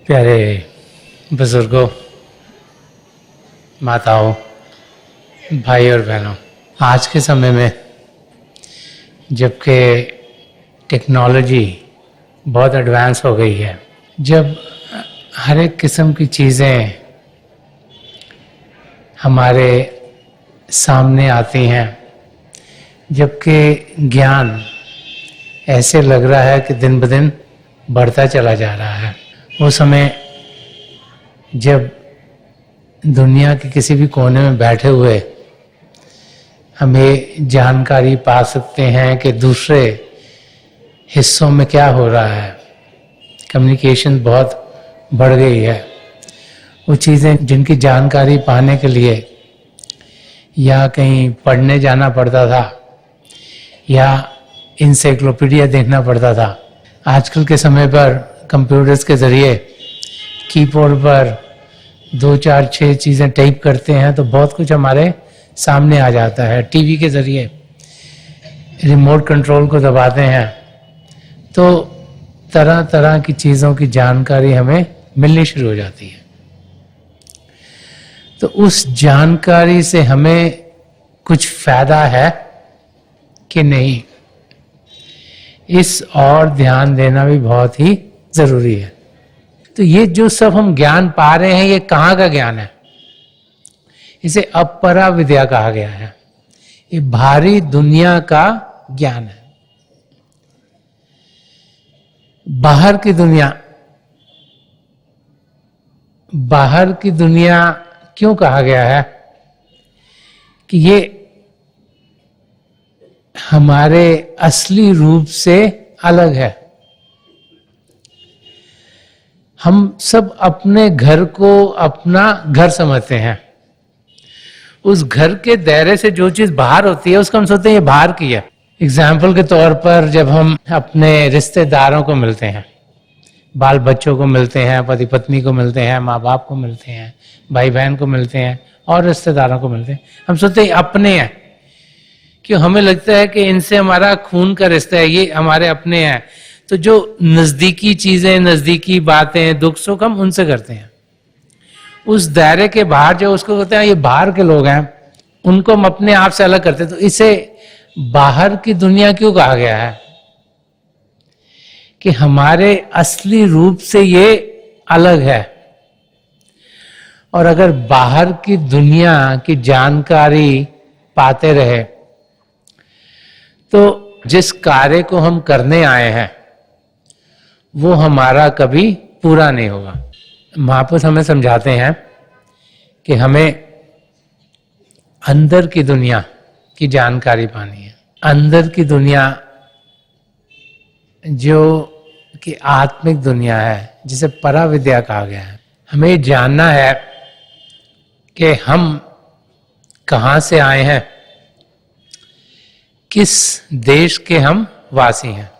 प्यारे बुजुर्गों, माताओं, भाई और बहनों, आज के समय में जबकि टेक्नोलॉजी बहुत एडवांस हो गई है, जब हर एक किस्म की चीज़ें हमारे सामने आती हैं, जबकि ज्ञान ऐसे लग रहा है कि दिन ब दिन बढ़ता चला जा रहा है, वो समय जब दुनिया के किसी भी कोने में बैठे हुए हमें जानकारी पा सकते हैं कि दूसरे हिस्सों में क्या हो रहा है। कम्युनिकेशन बहुत बढ़ गई है। वो चीज़ें जिनकी जानकारी पाने के लिए या कहीं पढ़ने जाना पड़ता था या इंसाइक्लोपीडिया देखना पड़ता था, आजकल के समय पर कंप्यूटर्स के ज़रिए कीबोर्ड पर 2, 4, 6 चीज़ें टाइप करते हैं तो बहुत कुछ हमारे सामने आ जाता है। टीवी के ज़रिए रिमोट कंट्रोल को दबाते हैं तो तरह तरह की चीज़ों की जानकारी हमें मिलनी शुरू हो जाती है। तो उस जानकारी से हमें कुछ फ़ायदा है कि नहीं, इस और ध्यान देना भी बहुत ही ज़रूरी है। तो ये जो सब हम ज्ञान पा रहे हैं, ये कहाँ का ज्ञान है? इसे अपरा विद्या कहा गया है। ये बाहरी दुनिया का ज्ञान है। बाहर की दुनिया क्यों कहा गया है? कि ये हमारे असली रूप से अलग है। हम सब अपने घर को अपना घर समझते हैं। उस घर के दायरे से जो चीज बाहर होती है उसको हम सोचते हैं ये बाहर की है। एग्जाम्पल के तौर पर जब हम अपने रिश्तेदारों को मिलते हैं, बाल बच्चों को मिलते हैं, पति पत्नी को मिलते हैं, माँ बाप को मिलते हैं, भाई बहन को मिलते हैं और रिश्तेदारों को मिलते हैं, हम सोचते हैं अपने हैं। क्यों? हमें लगता है कि इनसे हमारा खून का रिश्ता है, ये हमारे अपने हैं। तो जो नजदीकी चीजें, नजदीकी बातें, दुख सुख हम उनसे करते हैं। उस दायरे के बाहर जो उसको कहते हैं ये बाहर के लोग हैं, उनको हम अपने आप से अलग करते हैं। तो इसे बाहर की दुनिया क्यों कहा गया है? कि हमारे असली रूप से ये अलग है। और अगर बाहर की दुनिया की जानकारी पाते रहे तो जिस कार्य को हम करने आए हैं वो हमारा कभी पूरा नहीं होगा। महापुरुष हमें समझाते हैं कि हमें अंदर की दुनिया की जानकारी पानी है। अंदर की दुनिया जो कि आत्मिक दुनिया है, जिसे पराविद्या कहा गया है। हमें जानना है कि हम कहाँ से आए हैं, किस देश के हम वासी हैं।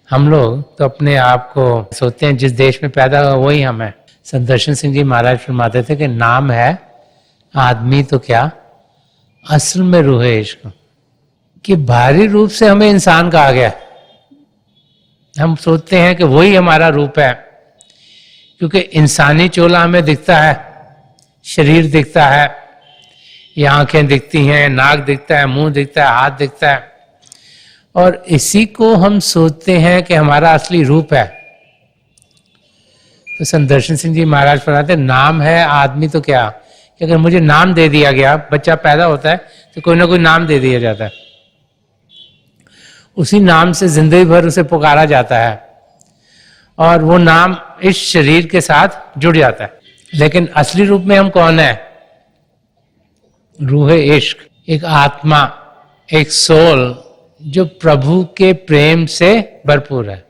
हम लोग तो अपने आप को सोचते हैं जिस देश में पैदा हुआ वही हम हैं। संत दर्शन सिंह जी महाराज फरमाते थे कि नाम है आदमी तो क्या, असल में रूह है इश्क। कि बाहरी रूप से हमें इंसान कहा गया, हम सोचते हैं कि वही हमारा रूप है, क्योंकि इंसानी चोला हमें दिखता है, शरीर दिखता है, ये आंखें दिखती हैं, नाक दिखता है, मुंह दिखता है, हाथ दिखता है, और इसी को हम सोचते हैं कि हमारा असली रूप है। तो संत दर्शन सिंह जी महाराज फरमाते नाम है आदमी तो क्या, कि अगर मुझे नाम दे दिया गया, बच्चा पैदा होता है तो कोई ना कोई नाम दे दिया जाता है, उसी नाम से जिंदगी भर उसे पुकारा जाता है और वो नाम इस शरीर के साथ जुड़ जाता है। लेकिन असली रूप में हम कौन है? रूह इश्क, एक आत्मा, एक सोल जो प्रभु के प्रेम से भरपूर है,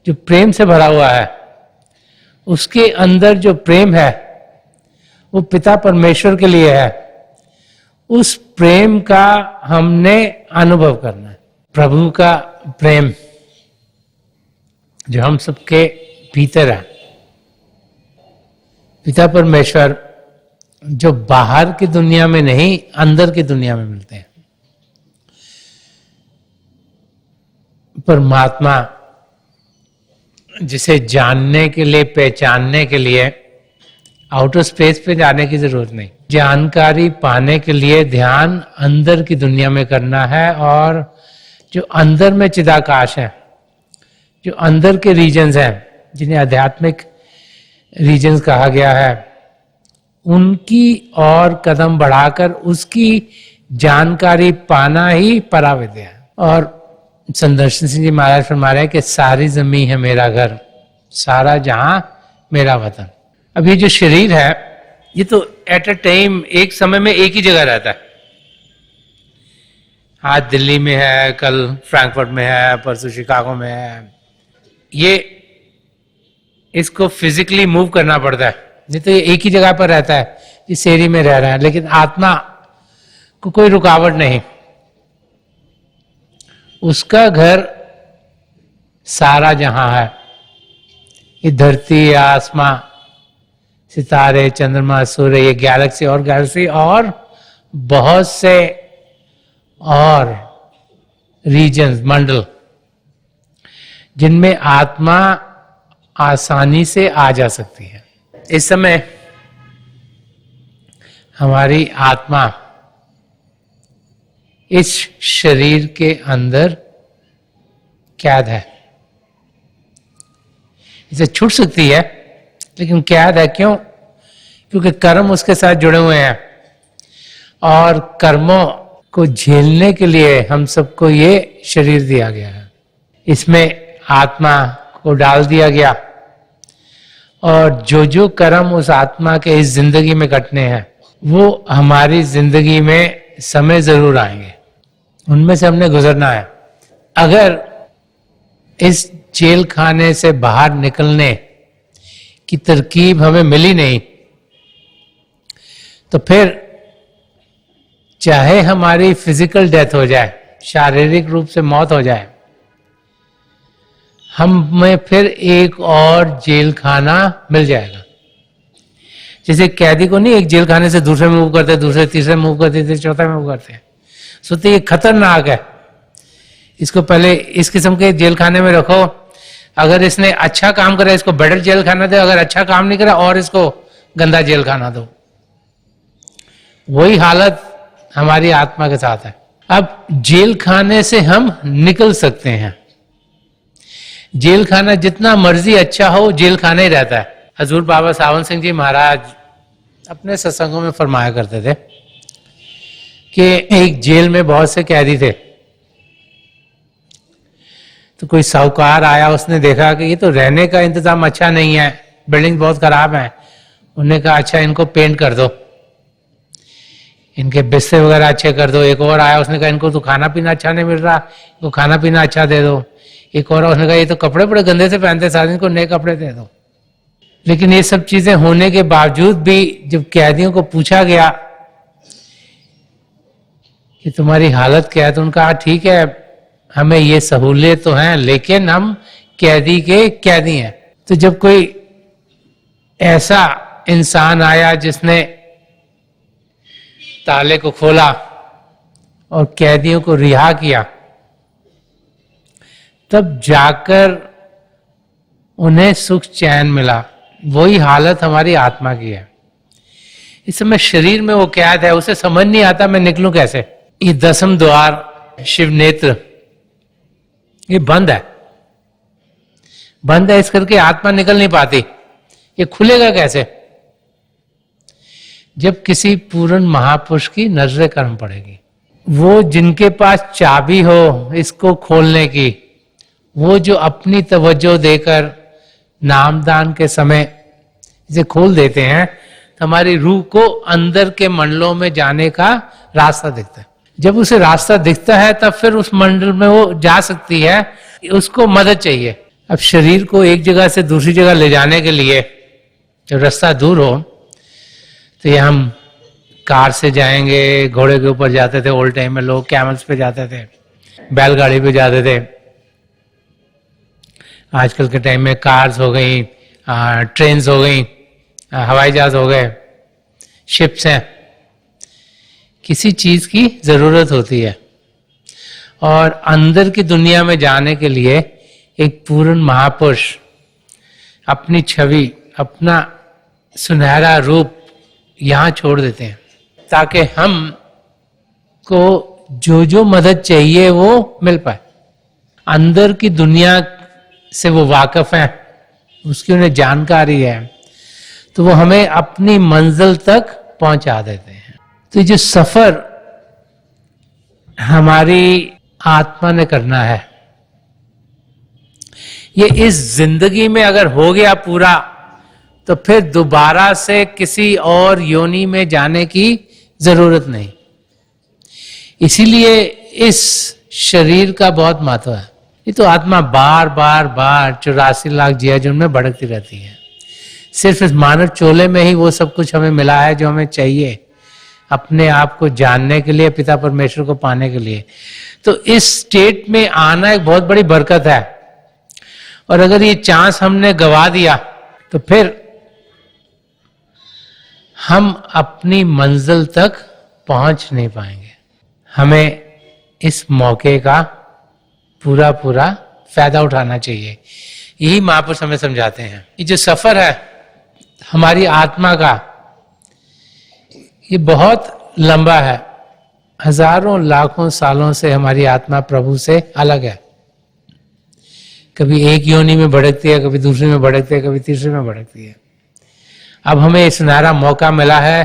जो प्रेम से भरा हुआ है। उसके अंदर जो प्रेम है वो पिता परमेश्वर के लिए है। उस प्रेम का हमने अनुभव करना है। प्रभु का प्रेम जो हम सबके भीतर है, पिता परमेश्वर जो बाहर की दुनिया में नहीं, अंदर की दुनिया में मिलते हैं। परमात्मा जिसे जानने के लिए, पहचानने के लिए आउटर स्पेस पे जाने की जरूरत नहीं। जानकारी पाने के लिए ध्यान अंदर की दुनिया में करना है, और जो अंदर में चिदाकाश है, जो अंदर के रीजन्स हैं, जिन्हें आध्यात्मिक रीजन्स कहा गया है, उनकी और कदम बढ़ाकर उसकी जानकारी पाना ही पराविद्या है। और संदर्शन सिंह जी महाराज फरमा रहे हैं कि सारी जमीन है मेरा घर, सारा जहां मेरा वतन। अब ये जो शरीर है, ये तो एट अ टाइम, एक समय में एक ही जगह रहता है। आज दिल्ली में है, कल फ्रैंकफर्ट में है, परसों शिकागो में है। ये इसको फिजिकली मूव करना पड़ता है, नहीं तो ये एक ही जगह पर रहता है, इस एरिया में रह रहा है। लेकिन आत्मा को कोई रुकावट नहीं, उसका घर सारा जहां है। ये धरती, आसमां, सितारे, चंद्रमा, सूर्य, ये गैलेक्सी और गैलेक्सी और बहुत से और रीजन्स, मंडल, जिनमें आत्मा आसानी से आ जा सकती है। इस समय हमारी आत्मा इस शरीर के अंदर कैद है। इसे छूट सकती है, लेकिन कैद है। क्यों? क्योंकि कर्म उसके साथ जुड़े हुए हैं, और कर्मों को झेलने के लिए हम सबको ये शरीर दिया गया है। इसमें आत्मा को डाल दिया गया, और जो जो कर्म उस आत्मा के इस जिंदगी में कटने हैं, वो हमारी जिंदगी में समय जरूर आएंगे, उनमें से हमने गुजरना है। अगर इस जेल खाने से बाहर निकलने की तरकीब हमें मिली नहीं, तो फिर चाहे हमारी फिजिकल डेथ हो जाए, शारीरिक रूप से मौत हो जाए, हमें फिर एक और जेल खाना मिल जाएगा। जैसे कैदी को नहीं एक जेल खाने से दूसरे में मूव करते, दूसरे तीसरे मूव करते, चौथा में मूव करते हैं। सोचते ये खतरनाक है, इसको पहले इस किस्म के जेल खाने में रखो। अगर इसने अच्छा काम करा, इसको बेटर जेल खाना दो। अगर अच्छा काम नहीं करा, और इसको गंदा जेल खाना दो। वही हालत हमारी आत्मा के साथ है। अब जेल खाने से हम निकल सकते हैं। जेल खाना जितना मर्जी अच्छा हो, जेल खाना ही रहता है। हजूर बाबा सावन सिंह जी महाराज अपने सत्संगों में फरमाया करते थे कि एक जेल में बहुत से कैदी थे। तो कोई साहूकार आया, उसने देखा कि ये तो रहने का इंतजाम अच्छा नहीं है, बिल्डिंग बहुत खराब है। उन्होंने कहा अच्छा इनको पेंट कर दो, इनके बिस्तर वगैरह अच्छे कर दो। एक और आया, उसने कहा इनको तो खाना पीना अच्छा नहीं मिल रहा, इनको खाना पीना अच्छा दे दो। एक और उसने कहा ये तो कपड़े बड़े गंदे से पहनते साथ, इनको नए कपड़े दे दो। लेकिन ये सब चीजें होने के बावजूद भी जब कैदियों को पूछा गया कि तुम्हारी हालत क्या है, तो उनका कहा ठीक है हमें ये सहूलियत तो है, लेकिन हम कैदी के कैदी हैं। तो जब कोई ऐसा इंसान आया जिसने ताले को खोला और कैदियों को रिहा किया, तब जाकर उन्हें सुख चैन मिला। वही हालत हमारी आत्मा की है। इस समय शरीर में वो कैद है, उसे समझ नहीं आता मैं निकलूं कैसे। ये 10वें द्वार शिव नेत्र ये बंद है, बंद है, इस करके आत्मा निकल नहीं पाती। ये खुलेगा कैसे? जब किसी पूर्ण महापुरुष की नजर कर्म पड़ेगी। वो जिनके पास चाबी हो इसको खोलने की, वो जो अपनी तवज्जो देकर नामदान के समय इसे खोल देते हैं, तो हमारी रूह को अंदर के मंडलों में जाने का रास्ता दिखता है। जब उसे रास्ता दिखता है तब फिर उस मंडल में वो जा सकती है। उसको मदद चाहिए। अब शरीर को एक जगह से दूसरी जगह ले जाने के लिए जब रास्ता दूर हो, तो ये हम कार से जाएंगे, घोड़े के ऊपर जाते थे ओल्ड टाइम में, लोग कैमल्स पे जाते थे, बैलगाड़ी पे जाते थे। आजकल के टाइम में कार्स हो गई, ट्रेन्स हो गई, हवाई जहाज हो गए, शिप्स हैं। किसी चीज की जरूरत होती है, और अंदर की दुनिया में जाने के लिए एक पूर्ण महापुरुष अपनी छवि, अपना सुनहरा रूप यहां छोड़ देते हैं ताकि हम को जो जो मदद चाहिए वो मिल पाए। अंदर की दुनिया से वो वाकिफ हैं, उसकी उन्हें जानकारी है, तो वो हमें अपनी मंजिल तक पहुंचा देते हैं। तो जो सफर हमारी आत्मा ने करना है, ये इस जिंदगी में अगर हो गया पूरा, तो फिर दोबारा से किसी और योनि में जाने की जरूरत नहीं। इसीलिए इस शरीर का बहुत महत्व है। ये तो आत्मा बार बार बार 84 लाख जियाजुन में भटकती रहती है। सिर्फ इस मानव चोले में ही वो सब कुछ हमें मिला है जो हमें चाहिए अपने आप को जानने के लिए, पिता परमेश्वर को पाने के लिए। तो इस स्टेट में आना एक बहुत बड़ी बरकत है, और अगर ये चांस हमने गवा दिया तो फिर हम अपनी मंजिल तक पहुंच नहीं पाएंगे। हमें इस मौके का पूरा पूरा फायदा उठाना चाहिए। यही महापुरुष हमें समझाते हैं। ये जो सफर है हमारी आत्मा का, ये बहुत लंबा है। हजारों लाखों सालों से हमारी आत्मा प्रभु से अलग है। कभी एक योनि में भटकती है, कभी दूसरी में भटकती है, कभी तीसरी में भटकती है। अब हमें इस सुनहरा मौका मिला है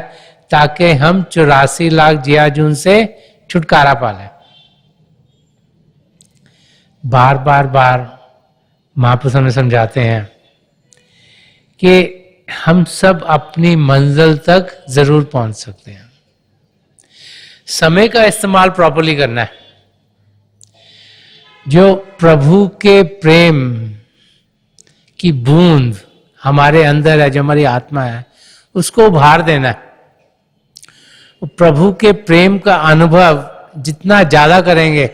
ताकि हम 84 लाख जियाजुन से छुटकारा पा लें। बार बार बार महापुरुष हमें समझाते हैं कि हम सब अपनी मंजिल तक जरूर पहुंच सकते हैं। समय का इस्तेमाल प्रॉपर्ली करना है। जो प्रभु के प्रेम की बूंद हमारे अंदर है, जो हमारी आत्मा है, उसको उभार देना है। प्रभु के प्रेम का अनुभव जितना ज्यादा करेंगे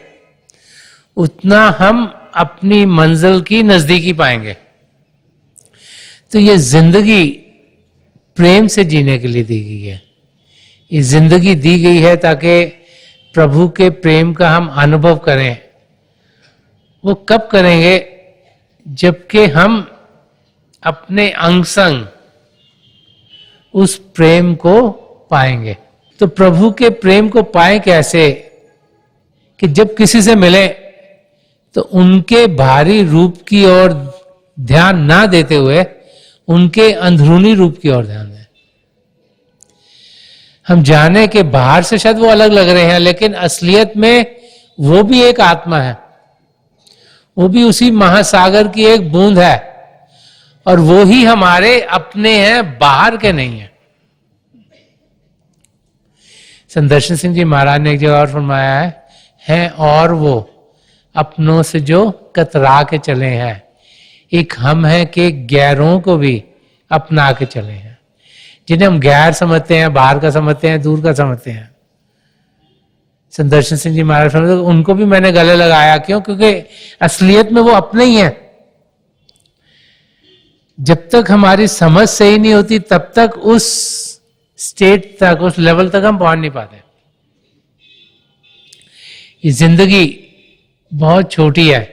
उतना हम अपनी मंजिल की नजदीकी पाएंगे। तो ये जिंदगी प्रेम से जीने के लिए दी गई है। ये जिंदगी दी गई है ताकि प्रभु के प्रेम का हम अनुभव करें। वो कब करेंगे? जबकि हम अपने अंग संग उस प्रेम को पाएंगे। तो प्रभु के प्रेम को पाए कैसे? कि जब किसी से मिले तो उनके बाहरी रूप की ओर ध्यान ना देते हुए उनके अंदरूनी रूप की ओर ध्यान दें। हम जाने के बाहर से शायद वो अलग लग रहे हैं, लेकिन असलियत में वो भी एक आत्मा है, वो भी उसी महासागर की एक बूंद है, और वो ही हमारे अपने हैं, बाहर के नहीं है। संदर्शन सिंह जी महाराज ने एक जगह और फरमाया है और वो अपनों से जो कतरा के चले हैं, एक हम हैं कि गैरों को भी अपना के चले हैं। जिन्हें हम गैर समझते हैं, बाहर का समझते हैं, दूर का समझते हैं, संदर्शन सिंह जी महाराज समझते, उनको भी मैंने गले लगाया। क्यों? क्योंकि असलियत में वो अपने ही हैं। जब तक हमारी समझ सही नहीं होती तब तक उस स्टेट तक, उस लेवल तक हम पहुंच नहीं पाते। ये जिंदगी बहुत छोटी है।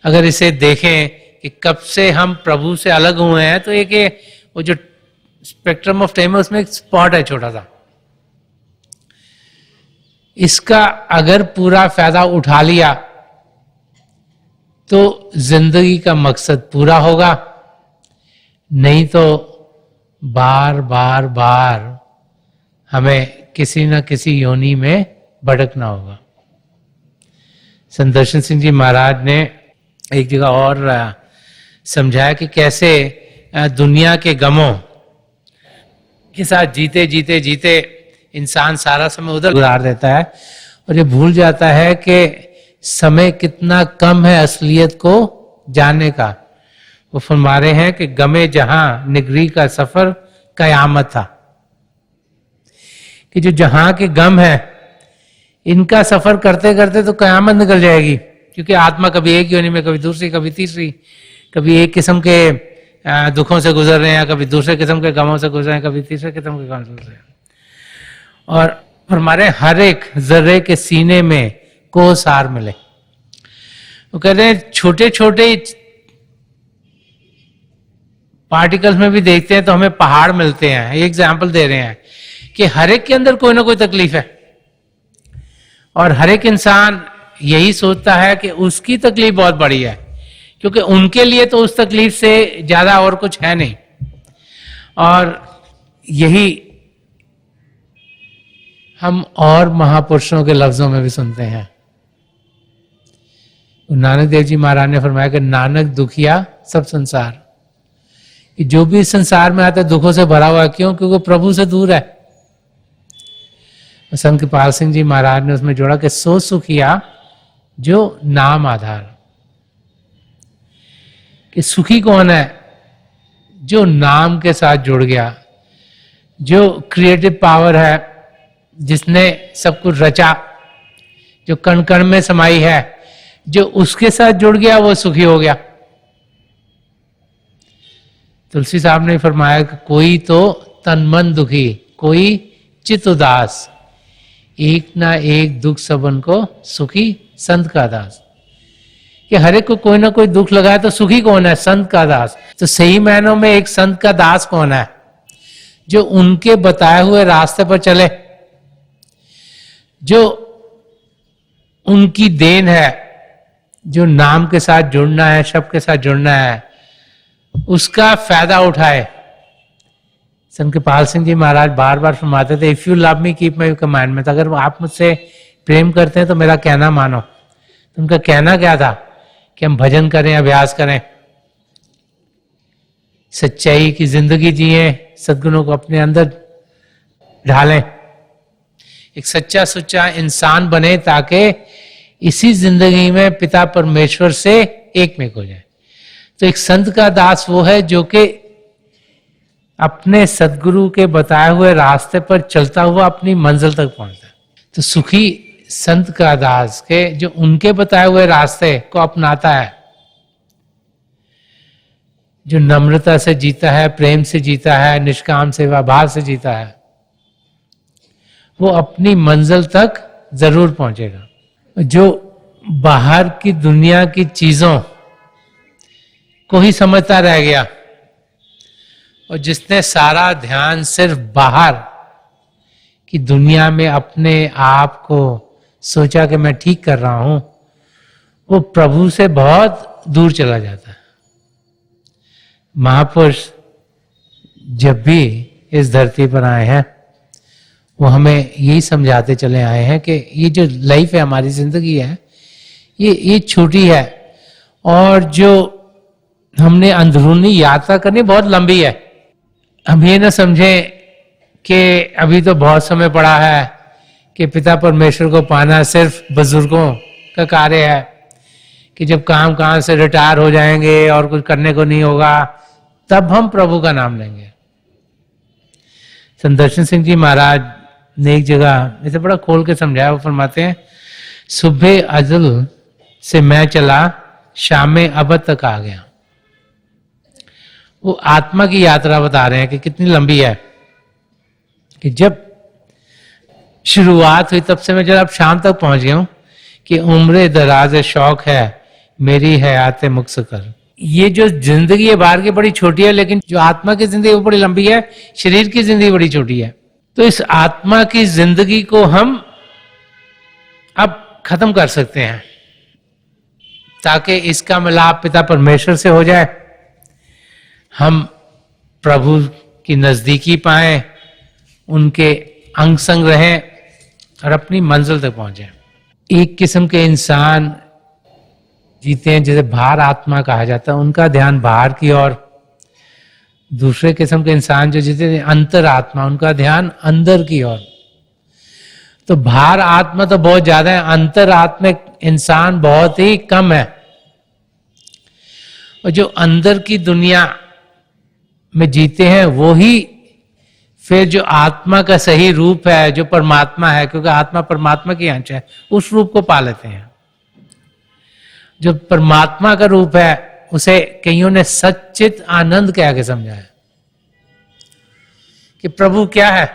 अगर इसे देखें कि कब से हम प्रभु से अलग हुए हैं, तो एक वो जो स्पेक्ट्रम ऑफ टाइम है उसमें एक स्पॉट है छोटा सा। इसका अगर पूरा फायदा उठा लिया तो जिंदगी का मकसद पूरा होगा, नहीं तो बार बार बार हमें किसी न किसी योनि में भटकना होगा। संदर्शन सिंह जी महाराज ने एक जगह और समझाया कि कैसे दुनिया के गमों के साथ जीते जीते जीते इंसान सारा समय उधर गुजार देता है, और ये भूल जाता है कि समय कितना कम है असलियत को जानने का। वो फरमा रहे हैं कि गमे जहां निगरी का सफर कयामत था, कि जो जहां के गम है इनका सफर करते करते तो कयामत निकल जाएगी। क्योंकि आत्मा कभी एक योनि में, कभी दूसरी, कभी तीसरी, कभी एक किस्म के दुखों से गुजर रहे हैं, कभी दूसरे किस्म के गमों से गुजर रहे हैं, कभी तीसरे किस्म के गमों से गुजर रहे हैं। और हमारे हर एक जर्रे के सीने में को सार मिले। वो कहते हैं छोटे छोटे पार्टिकल्स में भी देखते हैं तो हमें पहाड़ मिलते हैं। ये एग्जाम्पल दे रहे हैं कि हर एक के अंदर कोई ना कोई तकलीफ है, और हर एक इंसान यही सोचता है कि उसकी तकलीफ बहुत बड़ी है, क्योंकि उनके लिए तो उस तकलीफ से ज्यादा और कुछ है नहीं। और यही हम और महापुरुषों के लफ्जों में भी सुनते हैं। नानक देव जी महाराज ने फरमाया कि नानक दुखिया सब संसार, कि जो भी इस संसार में आता है दुखों से भरा हुआ है। क्यों? क्योंकि प्रभु से दूर है। संत कृपाल सिंह जी महाराज ने उसमें जोड़ा कि सो सुखिया जो नाम आधार, कि सुखी कौन है? जो नाम के साथ जुड़ गया, जो क्रिएटिव पावर है, जिसने सब कुछ रचा, जो कण कण में समाई है, जो उसके साथ जुड़ गया वो सुखी हो गया। तुलसी साहब ने फरमाया कि कोई तो तन मन दुखी, कोई चित उदास, एक ना एक दुख सबन को सुखी संत का दास। कि हर एक को कोई ना कोई दुख लगा है तो सुखी कौन है? संत का दास। तो सही मायनों में एक संत का दास कौन है? जो उनके बताए हुए रास्ते पर चले, जो उनकी देन है, जो नाम के साथ जुड़ना है, शब्द के साथ जुड़ना है, उसका फायदा उठाए। संत कृपाल सिंह जी महाराज बार बार फरमाते थे, if you love me keep my commandment, अगर आप मुझसे प्रेम करते हैं तो मेरा कहना मानो। तो उनका कहना क्या था? कि हम भजन करें, अभ्यास करें, सच्चाई की जिंदगी जिए, सद्गुणों को अपने अंदर ढालें, एक सच्चा सुच्चा इंसान बने, ताकि इसी जिंदगी में पिता परमेश्वर से एक में हो जाए। तो एक संत का दास वो है जो कि अपने सदगुरु के बताए हुए रास्ते पर चलता हुआ अपनी मंजिल तक पहुंचता है। तो सुखी संत का दास के जो उनके बताए हुए रास्ते को अपनाता है, जो नम्रता से जीता है, प्रेम से जीता है, निष्काम सेवा भाव से जीता है, वो अपनी मंजिल तक जरूर पहुंचेगा। जो बाहर की दुनिया की चीजों को ही समझता रह गया, और जिसने सारा ध्यान सिर्फ बाहर की दुनिया में अपने आप को सोचा कि मैं ठीक कर रहा हूं, वो प्रभु से बहुत दूर चला जाता है। महापुरुष जब भी इस धरती पर आए हैं, वो हमें यही समझाते चले आए हैं कि ये जो लाइफ है, हमारी जिंदगी है, ये छोटी है, और जो हमने अंदरूनी यात्रा करनी बहुत लंबी है। हम ये ना समझें कि अभी तो बहुत समय पड़ा है, कि पिता परमेश्वर को पाना सिर्फ बुजुर्गों का कार्य है, कि जब काम कहाँ से रिटायर हो जाएंगे और कुछ करने को नहीं होगा तब हम प्रभु का नाम लेंगे। संत दर्शन सिंह जी महाराज ने एक जगह इसे बड़ा खोल के समझाया। वो फरमाते हैं, सुबह अजल से मैं चला, शाम अब तक आ गया। वो आत्मा की यात्रा बता रहे हैं कि कितनी लंबी है, कि जब शुरुआत हुई तब से मैं जब अब शाम तक पहुंच गया हूं, कि उम्र दराज शौक है मेरी हयात मुक्सकर। ये जो जिंदगी है बाहर की बड़ी छोटी है, लेकिन जो आत्मा की जिंदगी वो बड़ी लंबी है, शरीर की जिंदगी बड़ी छोटी है। तो इस आत्मा की जिंदगी को हम अब खत्म कर सकते हैं, ताकि इसका मिलाप पिता परमेश्वर से हो जाए, हम प्रभु की नजदीकी पाएं, उनके अंग संग रहें और अपनी मंजिल तक पहुंचे। एक किस्म के इंसान जीते हैं जैसे बाहर आत्मा कहा जाता है, उनका ध्यान बाहर की ओर। दूसरे किस्म के इंसान जो जीते हैं अंतर आत्मा, उनका ध्यान अंदर की ओर। तो बाहर आत्मा तो बहुत ज्यादा है, अंतर आत्मिक इंसान बहुत ही कम है। और जो अंदर की दुनिया में जीते हैं वो ही फिर जो आत्मा का सही रूप है, जो परमात्मा है, क्योंकि आत्मा परमात्मा की अंश है, उस रूप को पा लेते हैं। जो परमात्मा का रूप है उसे कईयों ने सच्चित आनंद कह के समझाया, कि प्रभु क्या है,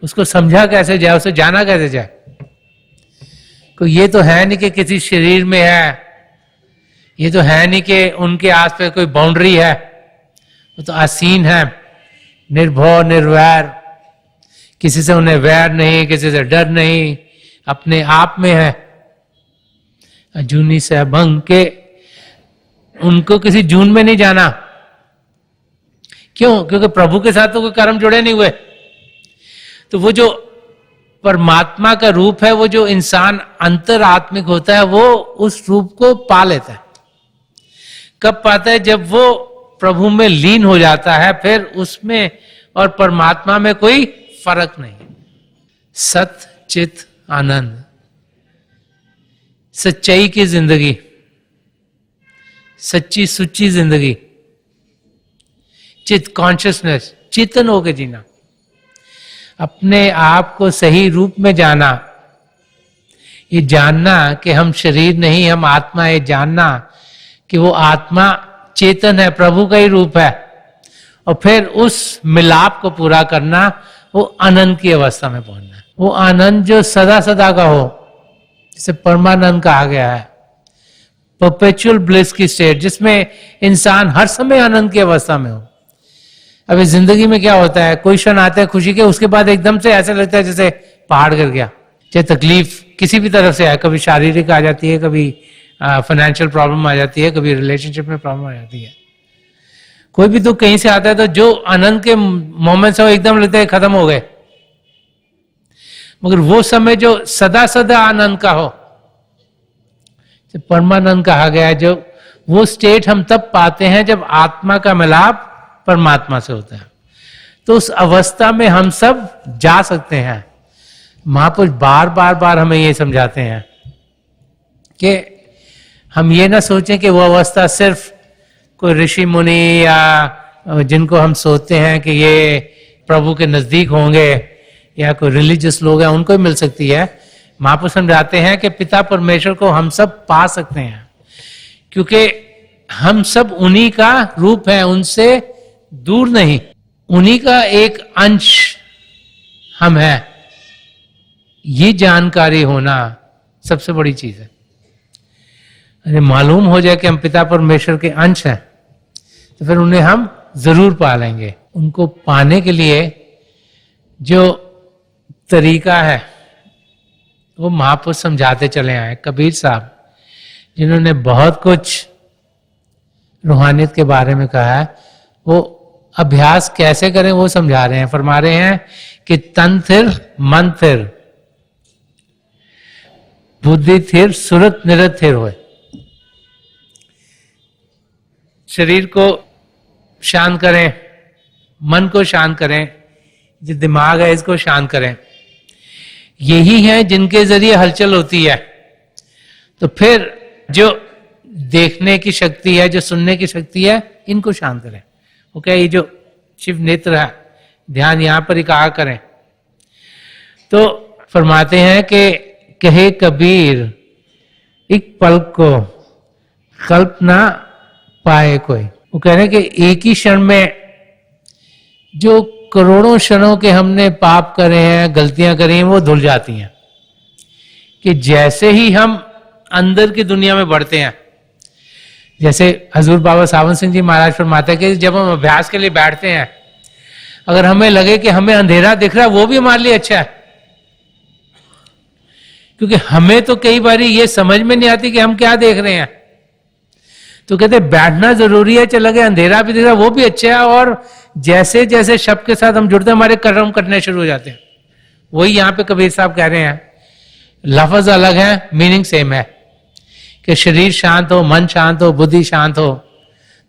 उसको समझा कैसे जाए, उसे जाना कैसे जाए। तो ये तो है नहीं कि किसी शरीर में है, ये तो है नहीं कि उनके आसपास कोई बाउंड्री है, वो तो आसीन है, निर्भय निर्वैर, किसी से उन्हें वैर नहीं, किसी से डर नहीं, अपने आप में है। अजूनी से अभंग के, उनको किसी जून में नहीं जाना। क्यों? क्योंकि प्रभु के साथ तो कोई कर्म जुड़े नहीं हुए। तो वो जो परमात्मा का रूप है, वो जो इंसान अंतरात्मिक होता है, वो उस रूप को पा लेता है। कब पाता है? जब वो प्रभु में लीन हो जाता है, फिर उसमें और परमात्मा में कोई फर्क नहीं। सत चित आनंद, सच्चाई की जिंदगी, सच्ची सुच्ची जिंदगी, चित कॉन्शियसनेस, चेतन होकर जीना, अपने आप को सही रूप में जाना, ये जानना कि हम शरीर नहीं, हम आत्मा है, जानना कि वो आत्मा चेतन है, प्रभु का ही रूप है, और फिर उस मिलाप को पूरा करना, वो आनंद की अवस्था में पहुंचना। वो आनंद जो सदा सदा का हो, जिसे परमानंद कहा गया है, परपेचुअल ब्लिस की स्टेट, जिसमें इंसान हर समय आनंद की अवस्था में हो। अभी जिंदगी में क्या होता है, कोई क्षण आते हैं खुशी के, उसके बाद एकदम से ऐसा लगता है जैसे पहाड़ गिर गया। चाहे तकलीफ किसी भी तरफ से है, कभी शारीरिक आ जाती है, कभी फाइनेंशियल प्रॉब्लम आ जाती है, कभी रिलेशनशिप में प्रॉब्लम आ जाती है, कोई भी दुख कहीं से आता है, तो जो आनंद के मोमेंट्स है वो एकदम लगता है खत्म हो गए। मगर वो समय जो सदा सदा आनंद का हो, परमानंद कहा गया है, जो वो स्टेट हम तब पाते हैं जब आत्मा का मिलाप परमात्मा से होता है। तो उस अवस्था में हम सब जा सकते हैं। महापुरुष बार बार बार हमें ये समझाते हैं कि हम ये ना सोचें कि वो अवस्था सिर्फ कोई ऋषि मुनि या जिनको हम सोचते हैं कि ये प्रभु के नजदीक होंगे या कोई रिलीजियस लोग हैं उनको ही मिल सकती है। महापुरुष समझाते हैं कि पिता परमेश्वर को हम सब पा सकते हैं, क्योंकि हम सब उन्हीं का रूप है, उनसे दूर नहीं, उन्हीं का एक अंश हम हैं। ये जानकारी होना सबसे बड़ी चीज है। अरे मालूम हो जाए कि हम पिता परमेश्वर के अंश हैं, तो फिर उन्हें हम जरूर पा लेंगे। उनको पाने के लिए जो तरीका है वो महापुरुष समझाते चले आए। कबीर साहब, जिन्होंने बहुत कुछ रूहानियत के बारे में कहा है, वो अभ्यास कैसे करें वो समझा रहे हैं। फरमा रहे हैं कि तन थिर, मन थिर, बुद्धि थिर, सुरत निरत थिर होए। शरीर को शांत करें, मन को शांत करें, जो दिमाग है इसको शांत करें। यही है जिनके जरिए हलचल होती है। तो फिर जो देखने की शक्ति है, जो सुनने की शक्ति है, इनको शांत करें। ओके, ये जो शिव नेत्र है, ध्यान यहां पर ही कहा करें। तो फरमाते हैं कि कहे कबीर एक पल को कल्प ना पाए कोई। वो कह रहे हैं कि एक ही क्षण में जो करोड़ों क्षणों के हमने पाप करे हैं, गलतियां करी हैं, वो धुल जाती हैं। कि जैसे ही हम अंदर की दुनिया में बढ़ते हैं, जैसे हजूर बाबा सावन सिंह जी महाराज फरमाते हैं कि जब हम अभ्यास के लिए बैठते हैं, अगर हमें लगे कि हमें अंधेरा दिख रहा है, वो भी हमारे लिए अच्छा है। क्योंकि हमें तो कई बार ये समझ में नहीं आती कि हम क्या देख रहे हैं। तो कहते बैठना जरूरी है, चला गया अंधेरा भी दिख रहा है, वो भी अच्छा है। और जैसे जैसे शब्द के साथ हम जुड़ते हैं, हमारे कर्म कटने शुरू हो जाते हैं। वही यहां पे कबीर साहब कह रहे हैं, लफ्ज अलग है, मीनिंग सेम है। कि शरीर शांत हो, मन शांत हो, बुद्धि शांत हो,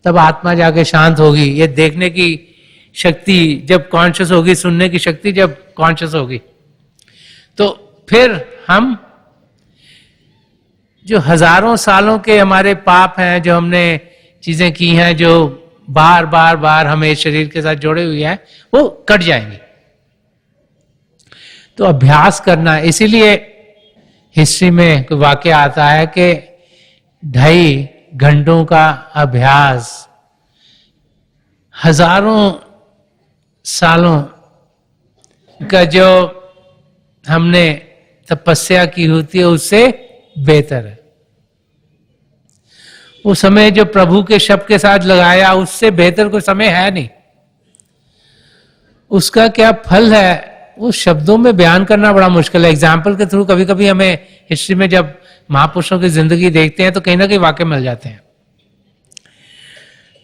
तब आत्मा जाके शांत होगी। ये देखने की शक्ति जब कॉन्शियस होगी, सुनने की शक्ति जब कॉन्शियस होगी, तो फिर हम जो हजारों सालों के हमारे पाप हैं, जो हमने चीजें की हैं, जो बार बार बार हमें शरीर के साथ जोड़े हुए हैं, वो कट जाएंगे। तो अभ्यास करना, इसीलिए हिस्ट्री में कोई वाक्य आता है कि 2.5 घंटों का अभ्यास हजारों सालों का जो हमने तपस्या की होती है उससे बेहतर है। वो समय जो प्रभु के शब्द के साथ लगाया, उससे बेहतर कोई समय है नहीं। उसका क्या फल है वो शब्दों में बयान करना बड़ा मुश्किल है। एग्जाम्पल के थ्रू कभी कभी हमें हिस्ट्री में जब महापुरुषों की जिंदगी देखते हैं तो कहीं ना कहीं वाक्य मिल जाते हैं।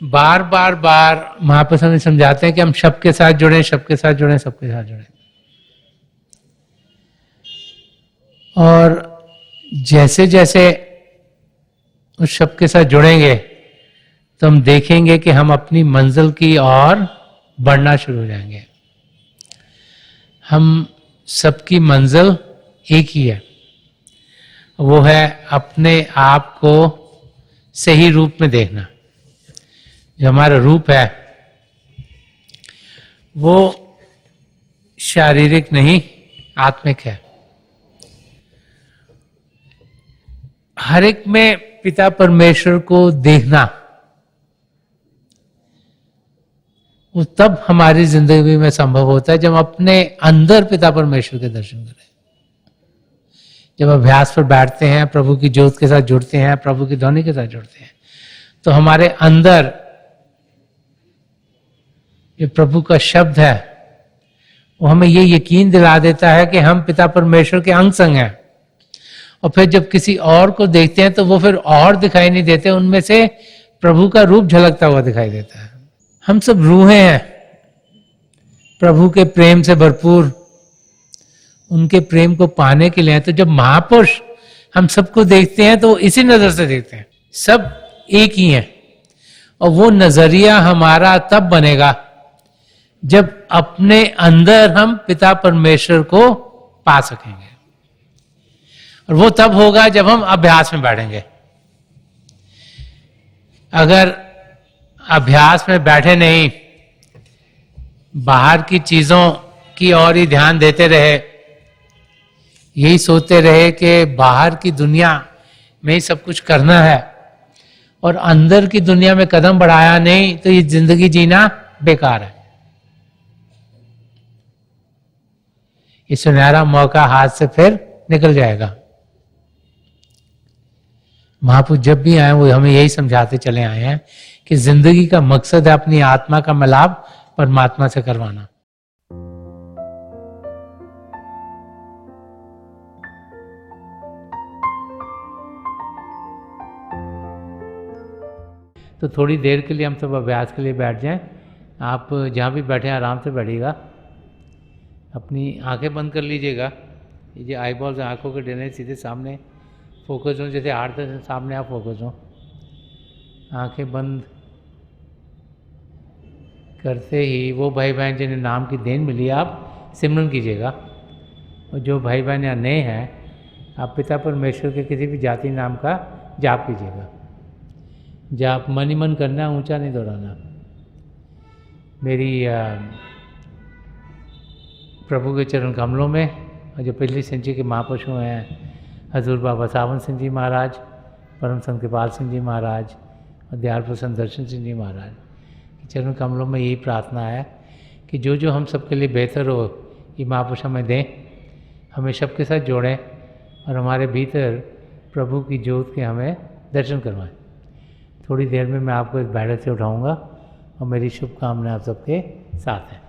बार बार बार महापुरुषों ने समझाते हैं कि हम शब्द के साथ जुड़े, शब्द के साथ जुड़े, सबके साथ जुड़े। और जैसे जैसे उस शब्द के साथ जुड़ेंगे तो हम देखेंगे कि हम अपनी मंजिल की ओर बढ़ना शुरू हो जाएंगे। हम सबकी मंजिल एक ही है, वो है अपने आप को सही रूप में देखना। जो हमारा रूप है वो शारीरिक नहीं, आत्मिक है। हर एक में पिता परमेश्वर को देखना, वो तब हमारी जिंदगी में संभव होता है जब हम अपने अंदर पिता परमेश्वर के दर्शन करें। जब अभ्यास पर बैठते हैं, प्रभु की ज्योत के साथ जुड़ते हैं, प्रभु की ध्वनि के साथ जुड़ते हैं, तो हमारे अंदर ये प्रभु का शब्द है वो हमें ये यकीन दिला देता है कि हम पिता परमेश्वर के अंग संग हैं। और फिर जब किसी और को देखते हैं तो वो फिर और दिखाई नहीं देते, उनमें से प्रभु का रूप झलकता हुआ दिखाई देता है। हम सब रूहें हैं, प्रभु के प्रेम से भरपूर, उनके प्रेम को पाने के लिए। तो जब महापुरुष हम सबको देखते हैं तो इसी नजर से देखते हैं, सब एक ही हैं। और वो नजरिया हमारा तब बनेगा जब अपने अंदर हम पिता परमेश्वर को पा सकेंगे। और वो तब होगा जब हम अभ्यास में बैठेंगे। अगर अभ्यास में बैठे नहीं, बाहर की चीजों की ओर ही ध्यान देते रहे, यही सोचते रहे कि बाहर की दुनिया में ही सब कुछ करना है, और अंदर की दुनिया में कदम बढ़ाया नहीं, तो ये जिंदगी जीना बेकार है। ये सुनहरा मौका हाथ से फिर निकल जाएगा। महापुरुष जब भी आए वो हमें यही समझाते चले आए हैं कि जिंदगी का मकसद है अपनी आत्मा का मिलाप परमात्मा से करवाना। तो थोड़ी देर के लिए हम सब अभ्यास के लिए बैठ जाएं। आप जहाँ भी बैठे आराम से बैठिएगा, अपनी आंखें बंद कर लीजिएगा। ये जो आई बॉल्स आँखों के डरने सीधे सामने फोकस हो, जैसे हार्ट से सामने आप फोकस हो। आंखें बंद करते ही वो भाई बहन जिन्हें नाम की देन मिली आप सिमरन कीजिएगा। और जो भाई बहन यहाँ नए हैं, आप पिता परमेश्वर के किसी भी जाति नाम का जाप कीजिएगा। जाप मन ही मन करना, ऊंचा नहीं दोहराना। मेरी प्रभु के चरण कमलों में, और जो पिछली संचय के महापुरुष हैं हजूर बाबा सावन सिंह जी महाराज, परम संत कृपाल सिंह जी महाराज और दयाल प्रसन्न दर्शन सिंह जी महाराज के चरण कमलों में यही प्रार्थना है कि जो जो हम सबके लिए बेहतर हो ये महापुरुष हमें दें, हमें सबके साथ जोड़ें और हमारे भीतर प्रभु की ज्योत के हमें दर्शन करवाएं। थोड़ी देर में मैं आपको इस बैठक से उठाऊंगा और मेरी शुभकामनाएं आप सबके साथ हैं।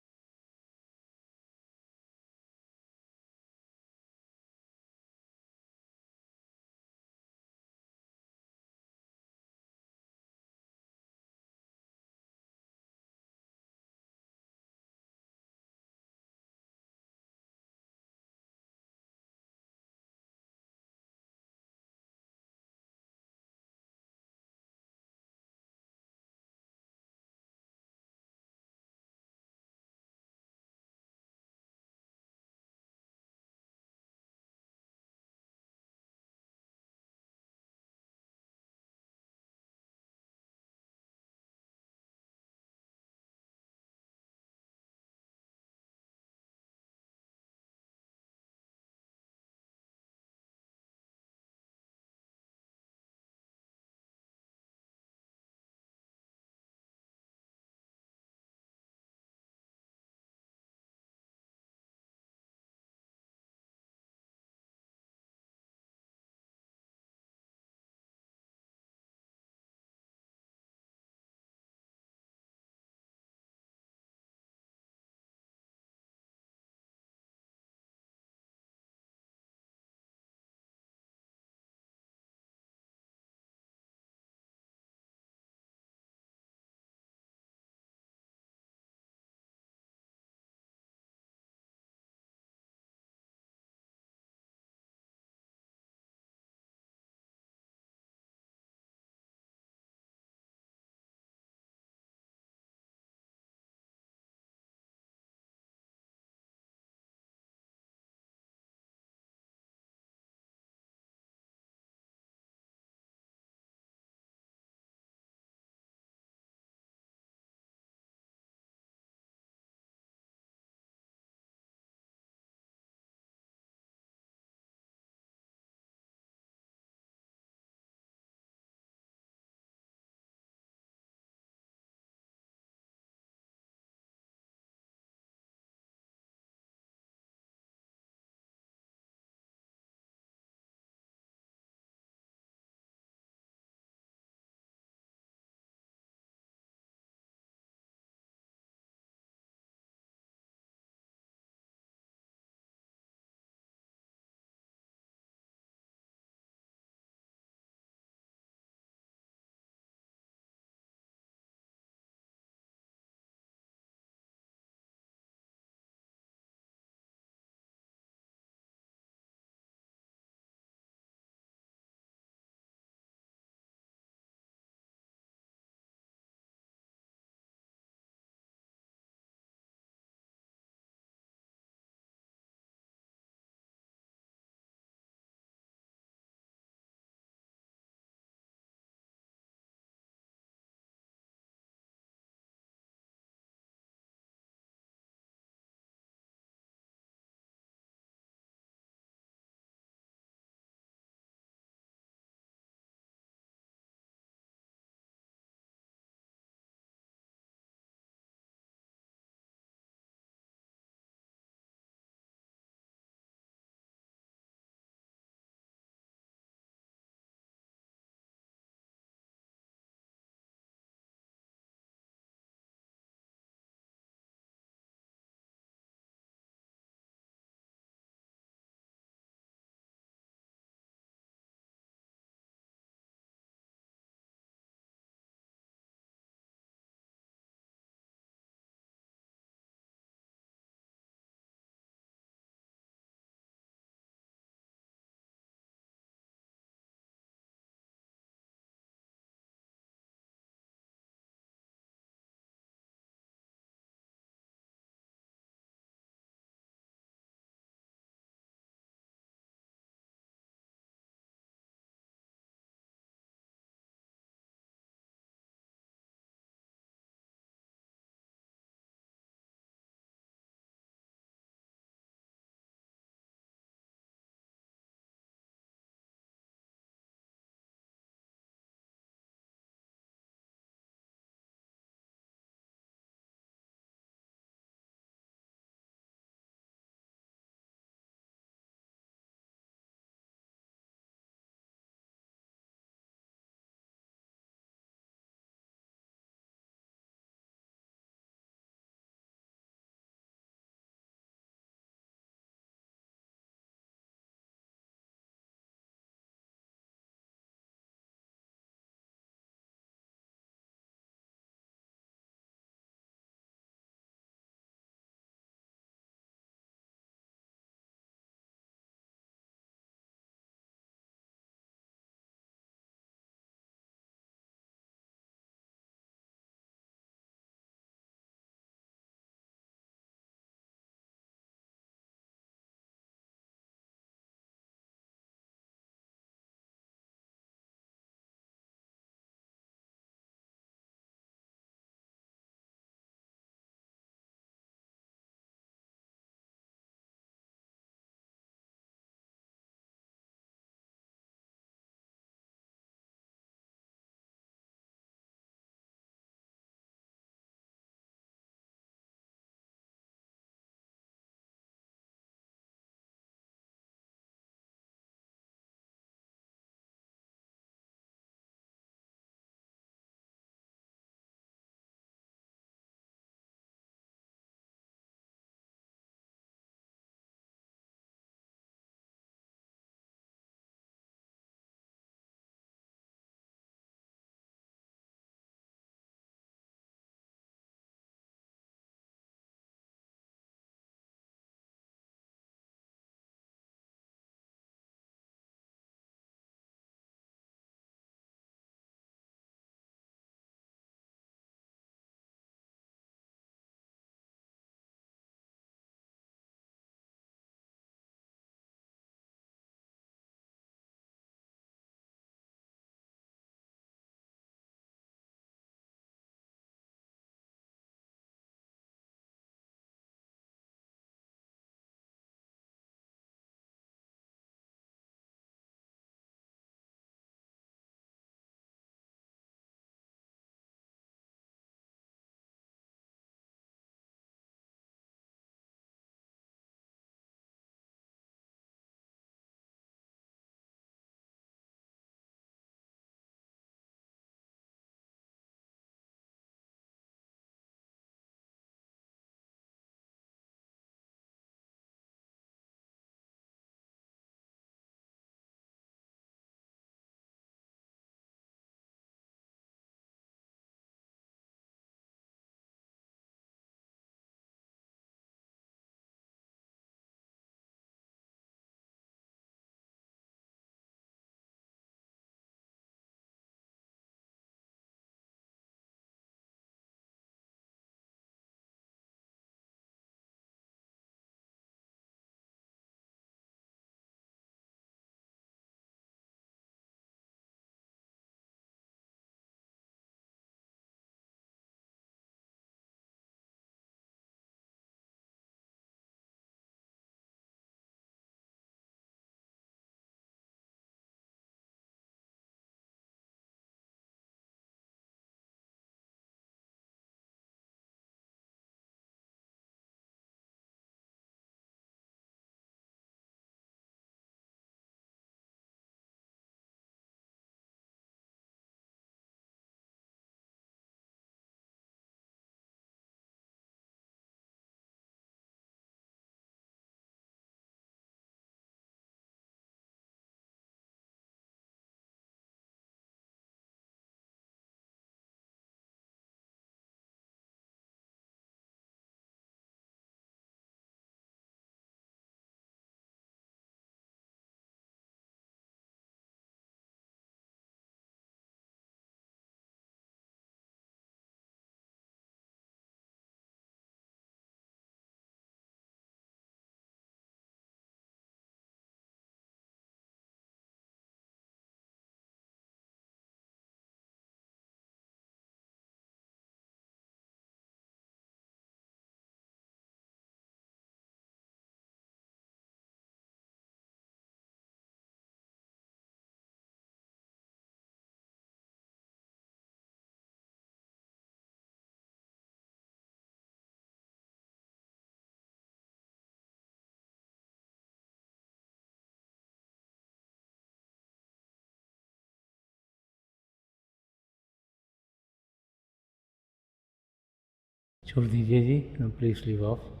छोड़ दीजिए जी, प्लीज लीव ऑफ।